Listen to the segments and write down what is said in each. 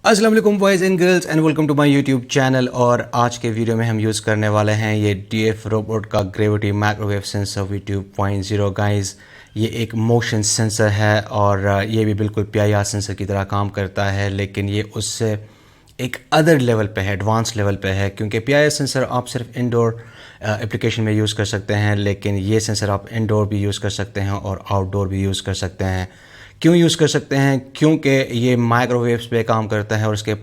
अस्सलाम वालेकुम boys and girls and welcome to my YouTube channel. और आज के वीडियो में हम यूज़ करने वाले हैं ये DF रोबोट का gravity microwave sensor V2.0 guys. ये एक मोशन सेंसर है और ये भी बिल्कुल PIR सेंसर की तरह काम करता है, लेकिन ये उससे एक अदर लेवल पे है, एडवांस लेवल पे है। क्योंकि PIR सेंसर आप सिर्फ इंडोर एप्लीकेशन में यूज़ कर सकते हैं, लेकिन ये सेंसर आप इंडोर भी यूज़ कर सकते हैं और आउटडोर भी यूज़ कर सकते हैं। क्यों यूज़ कर सकते हैं? क्योंकि ये माइक्रोवेव्स पे काम करता है और इसके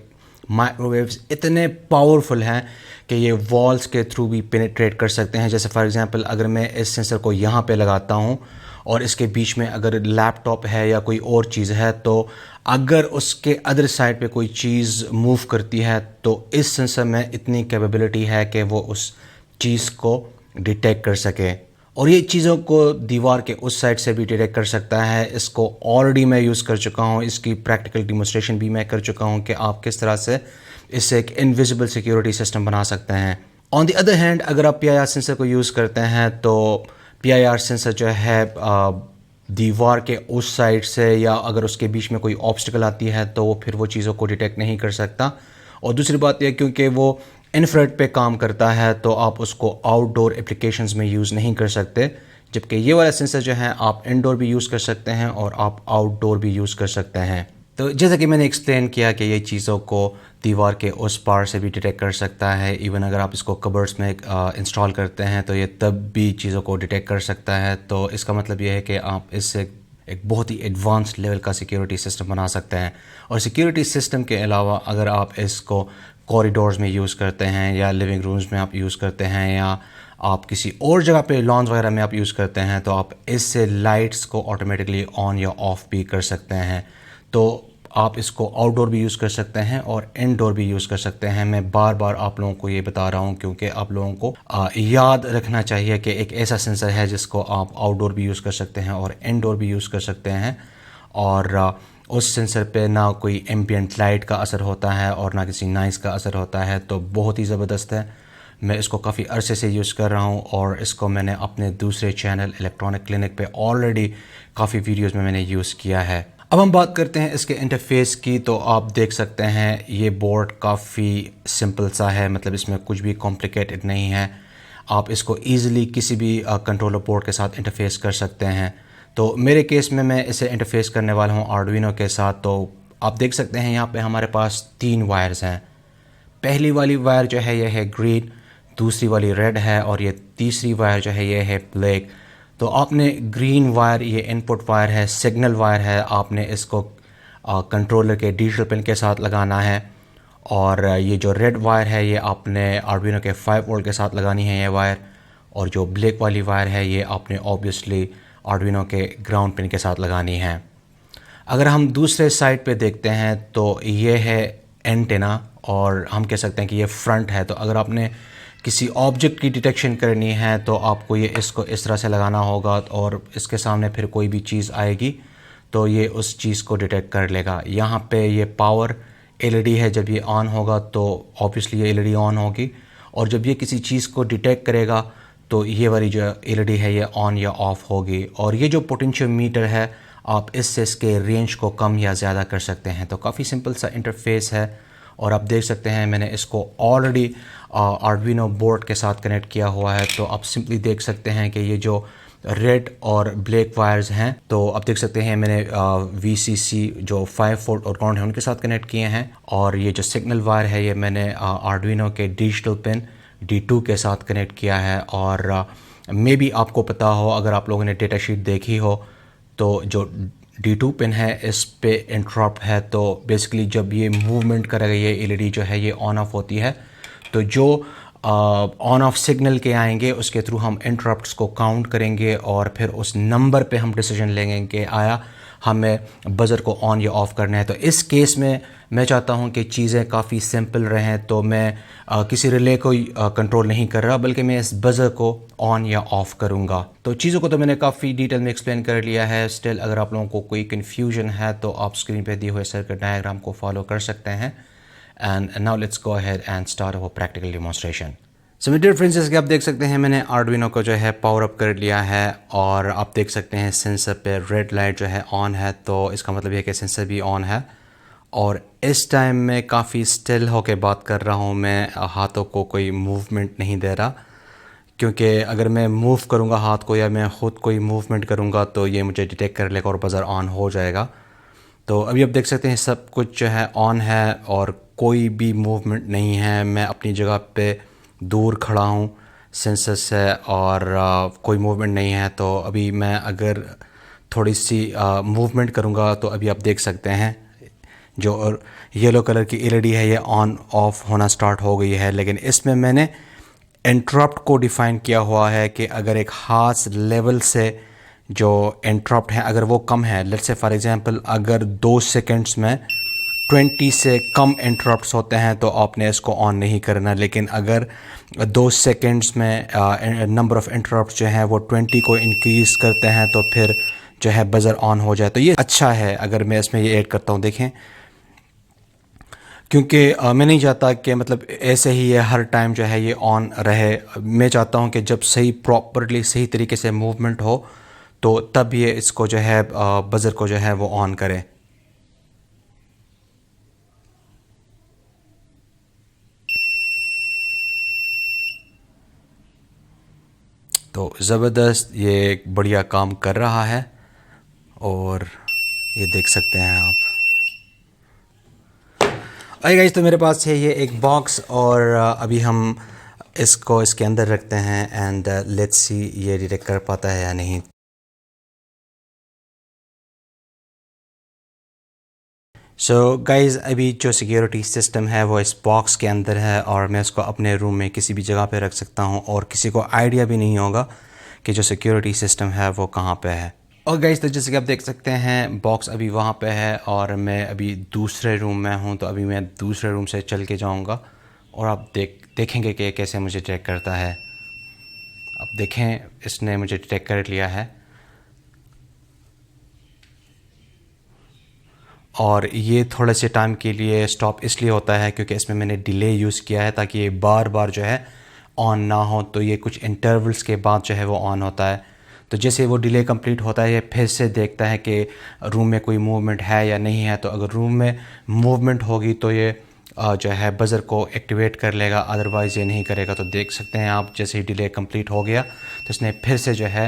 माइक्रोवेव्स इतने पावरफुल हैं कि ये वॉल्स के थ्रू भी पेनिट्रेट कर सकते हैं। जैसे फॉर एग्जांपल अगर मैं इस सेंसर को यहाँ पे लगाता हूँ और इसके बीच में अगर लैपटॉप है या कोई और चीज़ है, तो अगर उसके अदर साइड पे कोई चीज़ मूव करती है तो इस सेंसर में इतनी कैपेबिलिटी है कि वो उस चीज़ को डिटेक्ट कर सके और ये चीज़ों को दीवार के उस साइड से भी डिटेक्ट कर सकता है। इसको ऑलरेडी मैं यूज़ कर चुका हूँ, इसकी प्रैक्टिकल डिमोन्स्ट्रेशन भी मैं कर चुका हूँ कि आप किस तरह से इससे एक इनविजिबल सिक्योरिटी सिस्टम बना सकते हैं। ऑन द अदर हैंड अगर आप PIR सेंसर को यूज़ करते हैं तो PIR सेंसर जो है दीवार के उस साइड से या अगर उसके बीच में कोई ऑब्स्टिकल आती है तो वो फिर वो चीज़ों को डिटेक्ट नहीं कर सकता। और दूसरी बात यह, क्योंकि वो इन्फ्रारेड पे काम करता है तो आप उसको आउटडोर एप्लीकेशंस में यूज़ नहीं कर सकते, जबकि ये वाला सेंसर जो है आप इंडोर भी यूज़ कर सकते हैं और आप आउटडोर भी यूज़ कर सकते हैं। तो जैसा कि मैंने एक्सप्लेन किया कि ये चीज़ों को दीवार के उस पार से भी डिटेक्ट कर सकता है। इवन अगर आप इसको कबर्ड्स में इंस्टॉल करते हैं तो ये तब भी चीज़ों को डिटेक्ट कर सकता है। तो इसका मतलब ये है कि आप इससे एक बहुत ही एडवांस लेवल का सिक्योरिटी सिस्टम बना सकते हैं। और सिक्योरिटी सिस्टम के अलावा अगर आप इसको कॉरिडोर्स में यूज़ करते हैं या लिविंग रूम्स में आप यूज़ करते हैं या आप किसी और जगह पे लॉन्स वगैरह में आप यूज़ करते हैं, तो आप इससे लाइट्स को ऑटोमेटिकली ऑन या ऑफ़ भी कर सकते हैं। तो आप इसको आउटडोर भी यूज़ कर सकते हैं और इनडोर भी यूज़ कर सकते हैं। मैं बार बार आप लोगों को ये बता रहा हूँ क्योंकि आप लोगों को याद रखना चाहिए कि एक ऐसा सेंसर है जिसको आप आउटडोर भी यूज़ कर सकते हैं और इनडोर भी यूज़ कर सकते हैं। और उस सेंसर पे ना कोई एम्बियंट लाइट का असर होता है और ना किसी नॉइज़ का असर होता है, तो बहुत ही ज़बरदस्त है। मैं इसको काफ़ी अरसे से यूज़ कर रहा हूँ और इसको मैंने अपने दूसरे चैनल इलेक्ट्रॉनिक क्लिनिक पे ऑलरेडी काफ़ी वीडियोस में मैंने यूज़ किया है। अब हम बात करते हैं इसके इंटरफेस की। तो आप देख सकते हैं ये बोर्ड काफ़ी सिंपल सा है, मतलब इसमें कुछ भी कॉम्प्लिकेटेड नहीं है। आप इसको ईज़िली किसी भी कंट्रोलर बोर्ड के साथ इंटरफेस कर सकते हैं। तो मेरे केस में मैं इसे इंटरफेस करने वाला हूँ आर्डुइनो के साथ। तो आप देख सकते हैं यहाँ पे हमारे पास 3 वायर्स हैं। पहली वाली वायर जो है ये है ग्रीन, दूसरी वाली रेड है और ये तीसरी वायर जो है ये है ब्लैक। तो आपने ग्रीन वायर, ये इनपुट वायर है, सिग्नल वायर है, आपने इसको कंट्रोलर के डिजिटल पिन के साथ लगाना है। और ये जो रेड वायर है ये आपने आर्डुइनो के 5 वोल्ट के साथ लगानी है ये वायर। और जो ब्लैक वाली वायर है ये आपने ऑब्वियसली आर्डुइनो के ग्राउंड पिन के साथ लगानी है। अगर हम दूसरे साइड पे देखते हैं तो ये है एंटेना और हम कह सकते हैं कि ये फ्रंट है। तो अगर आपने किसी ऑब्जेक्ट की डिटेक्शन करनी है तो आपको ये इसको इस तरह से लगाना होगा और इसके सामने फिर कोई भी चीज़ आएगी तो ये उस चीज़ को डिटेक्ट कर लेगा। यहाँ पे ये पावर LED है, जब ये ऑन होगा तो ऑब्वियसली ये LED ऑन होगी और जब ये किसी चीज़ को डिटेक्ट करेगा तो ये वाली जो LED है ये ऑन या ऑफ़ होगी। और ये जो पोटेंशियोमीटर है आप इससे इसके रेंज को कम या ज़्यादा कर सकते हैं। तो काफ़ी सिंपल सा इंटरफेस है और आप देख सकते हैं मैंने इसको ऑलरेडी आर्डुइनो बोर्ड के साथ कनेक्ट किया हुआ है। तो आप सिंपली देख सकते हैं कि ये जो रेड और ब्लैक वायर्स हैं, तो आप देख सकते हैं मैंने VCC जो 5 वोल्ट और ग्राउंड है उनके साथ कनेक्ट किए हैं। और ये जो सिग्नल वायर है ये मैंने आर्डुइनो के डिजिटल पिन D2 के साथ कनेक्ट किया है। और मे बी आपको पता हो, अगर आप लोगों ने डेटा शीट देखी हो, तो जो D2 पिन है इस पे इंटरप्ट है। तो बेसिकली जब ये मूवमेंट करेगा ये LED जो है ये ऑन ऑफ होती है। तो जो ऑन ऑफ सिग्नल के आएंगे उसके थ्रू हम इंटरप्ट्स को काउंट करेंगे और फिर उस नंबर पे हम डिसीजन लेंगे कि आया हमें बज़र को ऑन या ऑफ़ करना है। तो इस केस में मैं चाहता हूं कि चीज़ें काफ़ी सिंपल रहें, तो मैं किसी रिले को कंट्रोल नहीं कर रहा बल्कि मैं इस बज़र को ऑन या ऑफ़ करूंगा। तो चीज़ों को तो मैंने काफ़ी डिटेल में एक्सप्लेन कर लिया है। स्टिल अगर आप लोगों को कोई कन्फ्यूजन है तो आप स्क्रीन पे दिए हुए सर्किट डायग्राम को फॉलो कर सकते हैं। And now let's go ahead and start our practical demonstration. So मेरे डियर फ्रेंड्स, जैसे कि आप देख सकते हैं मैंने आर्डुइनो को जो है पावर अप कर लिया है और आप देख सकते हैं सेंसर पे रेड लाइट जो है ऑन है, तो इसका मतलब ये है कि सेंसर भी ऑन है। और इस टाइम मैं काफ़ी स्टिल होके बात कर रहा हूँ, मैं हाथों को कोई मूवमेंट नहीं दे रहा, क्योंकि अगर मैं मूव करूँगा हाथ को या मैं ख़ुद कोई मूवमेंट करूँगा तो ये मुझे डिटेक्ट कर लेगा और बज़र ऑन हो जाएगा। तो अभी आप देख सकते हैं सब कुछ जो है ऑन है और कोई भी मूवमेंट नहीं है। मैं अपनी जगह पे दूर खड़ा हूँ सेंसर से और कोई मूवमेंट नहीं है। तो अभी मैं अगर थोड़ी सी मूवमेंट करूँगा तो अभी आप देख सकते हैं जो और येलो कलर की एलईडी है ये ऑन ऑफ होना स्टार्ट हो गई है। लेकिन इसमें मैंने इंटरप्ट को डिफ़ाइन किया हुआ है कि अगर एक ख़ास लेवल से जो इंटरप्ट है अगर वो कम है, लेट्स से फॉर एग्जांपल अगर 2 सेकंड्स में 20 से कम इंटरप्ट्स होते हैं तो आपने इसको ऑन नहीं करना। लेकिन अगर 2 सेकंड्स में नंबर ऑफ़ इंटरप्ट्स जो हैं वो 20 को इंक्रीज़ करते हैं तो फिर जो है बज़र ऑन हो जाए। तो ये अच्छा है अगर मैं इसमें ये ऐड करता हूँ। देखें, क्योंकि मैं नहीं चाहता कि मतलब ऐसे ही ये हर टाइम जो है ये ऑन रहे। मैं चाहता हूँ कि जब सही प्रॉपरली सही तरीके से मूवमेंट हो तो तब ये इसको जो है बज़र को जो है वो ऑन करे। तो ज़बरदस्त ये एक बढ़िया काम कर रहा है और ये देख सकते हैं आप। अरे गाइस, तो मेरे पास है ये एक बॉक्स और अभी हम इसको इसके अंदर रखते हैं एंड लेट्स सी ये डिटेक्ट कर पाता है या नहीं। सो गाइज़, अभी जो सिक्योरिटी सिस्टम है वो इस बॉक्स के अंदर है और मैं इसको अपने रूम में किसी भी जगह पे रख सकता हूँ और किसी को आइडिया भी नहीं होगा कि जो सिक्योरिटी सिस्टम है वो कहाँ पे है। और गाइज़, तो जैसे कि आप देख सकते हैं बॉक्स अभी वहाँ पे है और मैं अभी दूसरे रूम में हूँ। तो अभी मैं दूसरे रूम से चल के जाऊँगा और आप देखेंगे कि कैसे मुझे डिटेक्ट करता है। अब देखें, इसने मुझे डिटेक्ट कर लिया है और ये थोड़े से टाइम के लिए स्टॉप इसलिए होता है क्योंकि इसमें मैंने डिले यूज़ किया है ताकि ये बार बार जो है ऑन ना हो। तो ये कुछ इंटरवल्स के बाद जो है वो ऑन होता है। तो जैसे वो डिले कंप्लीट होता है ये फिर से देखता है कि रूम में कोई मूवमेंट है या नहीं है। तो अगर रूम में मूवमेंट होगी तो ये जो है बज़र को एक्टिवेट कर लेगा, अदरवाइज़ ये नहीं करेगा। तो देख सकते हैं आप, जैसे ही डिले कंप्लीट हो गया तो इसने फिर से जो है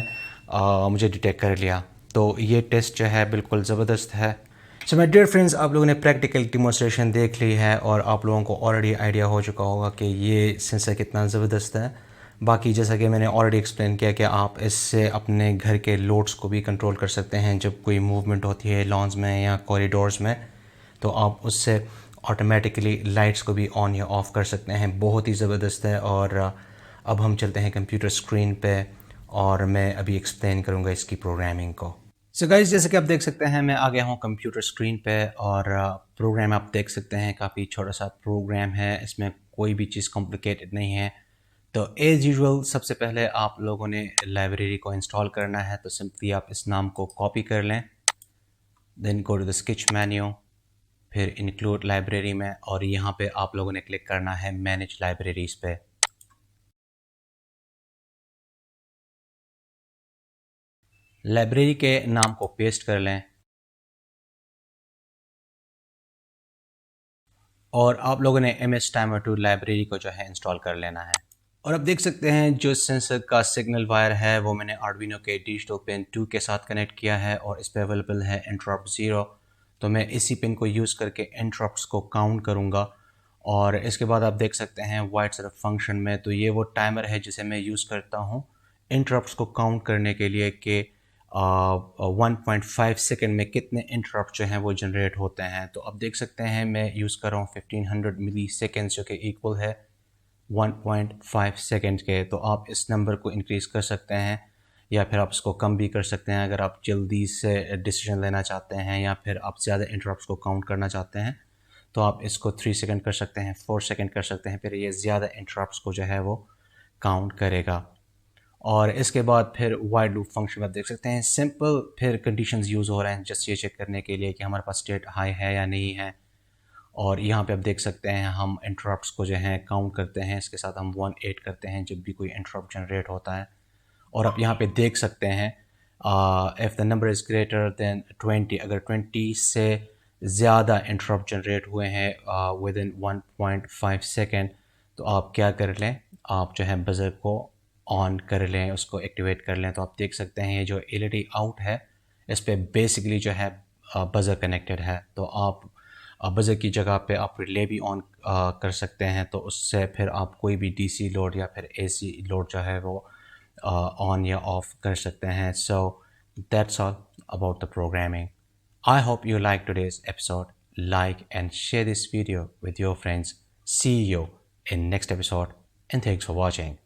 मुझे डिटेक्ट कर लिया। तो ये टेस्ट जो है बिल्कुल ज़बरदस्त है। सो माय डियर फ्रेंड्स, आप लोगों ने प्रैक्टिकल डिमॉन्स्ट्रेशन देख ली है और आप लोगों को ऑलरेडी आइडिया हो चुका होगा कि ये सेंसर कितना ज़बरदस्त है। बाकी जैसा कि मैंने ऑलरेडी एक्सप्लेन किया कि आप इससे अपने घर के लोड्स को भी कंट्रोल कर सकते हैं। जब कोई मूवमेंट होती है लॉन्स में या कॉरिडोर्स में तो आप उससे ऑटोमेटिकली लाइट्स को भी ऑन या ऑफ़ कर सकते हैं। बहुत ही ज़बरदस्त है। और अब हम चलते हैं कंप्यूटर स्क्रीन पे और मैं अभी एक्सप्लेन करूँगा इसकी प्रोग्रामिंग को। सो गाइस, जैसे कि आप देख सकते हैं मैं आ गया हूँ कंप्यूटर स्क्रीन पे और प्रोग्राम आप देख सकते हैं काफ़ी छोटा सा प्रोग्राम है। इसमें कोई भी चीज़ कॉम्प्लिकेटेड नहीं है। तो एज़ यूजुअल सबसे पहले आप लोगों ने लाइब्रेरी को इंस्टॉल करना है। तो सिंपली आप इस नाम को कॉपी कर लें, then go to the sketch menu, फिर इंक्लूड लाइब्रेरी में और यहाँ पे आप लोगों ने क्लिक करना है मैनेज लाइब्रेरीज़ पे। लाइब्रेरी के नाम को पेस्ट कर लें और आप लोगों ने MS टाइमर 2 लाइब्रेरी को जो है इंस्टॉल कर लेना है। और अब देख सकते हैं जो सेंसर का सिग्नल वायर है वो मैंने आर्डुइनो के डिजिटल पिन 2 के साथ कनेक्ट किया है और इस पर अवेलेबल है इंटरप्ट 0। तो मैं इसी पिन को यूज़ करके इंटरप्ट्स को काउंट करूँगा। और इसके बाद आप देख सकते हैं वाइट सरफ फंक्शन में, तो ये वो टाइमर है जिसे मैं यूज़ करता हूँ इंटरप्ट्स को काउंट करने के लिए कि 1.5 सेकेंड में कितने इंटरप्ट जो हैं वो जनरेट होते हैं। तो अब देख सकते हैं मैं यूज़ कर रहा हूँ 1500 मिली सेकेंड्स जो कि इक्वल है 1.5 सेकेंड के। तो आप इस नंबर को इंक्रीज़ कर सकते हैं या फिर आप इसको कम भी कर सकते हैं अगर आप जल्दी से डिसीजन लेना चाहते हैं या फिर आप ज़्यादा इंटरप्ट्स को काउंट करना चाहते हैं। तो आप इसको 3 सेकेंड कर सकते हैं, 4 सेकेंड कर सकते हैं, फिर ये ज़्यादा इंटरप्ट्स को जो है वो काउंट करेगा। और इसके बाद फिर वाइड लूप फंक्शन में आप देख सकते हैं सिंपल फिर कंडीशंस यूज़ हो रहे हैं जस्ट ये चेक करने के लिए कि हमारे पास स्टेट हाई है या नहीं है। और यहाँ पे आप देख सकते हैं हम इंटरप्ट्स को जो है काउंट करते हैं, इसके साथ हम 1 8 करते हैं जब भी कोई इंटरप्ट जनरेट होता है। और आप यहाँ पे देख सकते हैं if the number is greater than 20, अगर 20 से ज़्यादा इंटरप्ट जनरेट हुए हैं विद इन 1.5 सेकेंड, तो आप क्या कर लें, आप जो है बज़र को ऑन कर लें, उसको एक्टिवेट कर लें। तो आप देख सकते हैं ये जो एलईडी आउट है, इस पे बेसिकली जो है बज़र कनेक्टेड है। तो आप बज़र की जगह पे आप रिले भी ऑन कर सकते हैं, तो उससे फिर आप कोई भी डीसी लोड या फिर एसी लोड जो है वो ऑन या ऑफ कर सकते हैं। So that's all about the programming. I hope you liked today's episode. Like and share this video with your friends. See you in next episode and thanks for watching.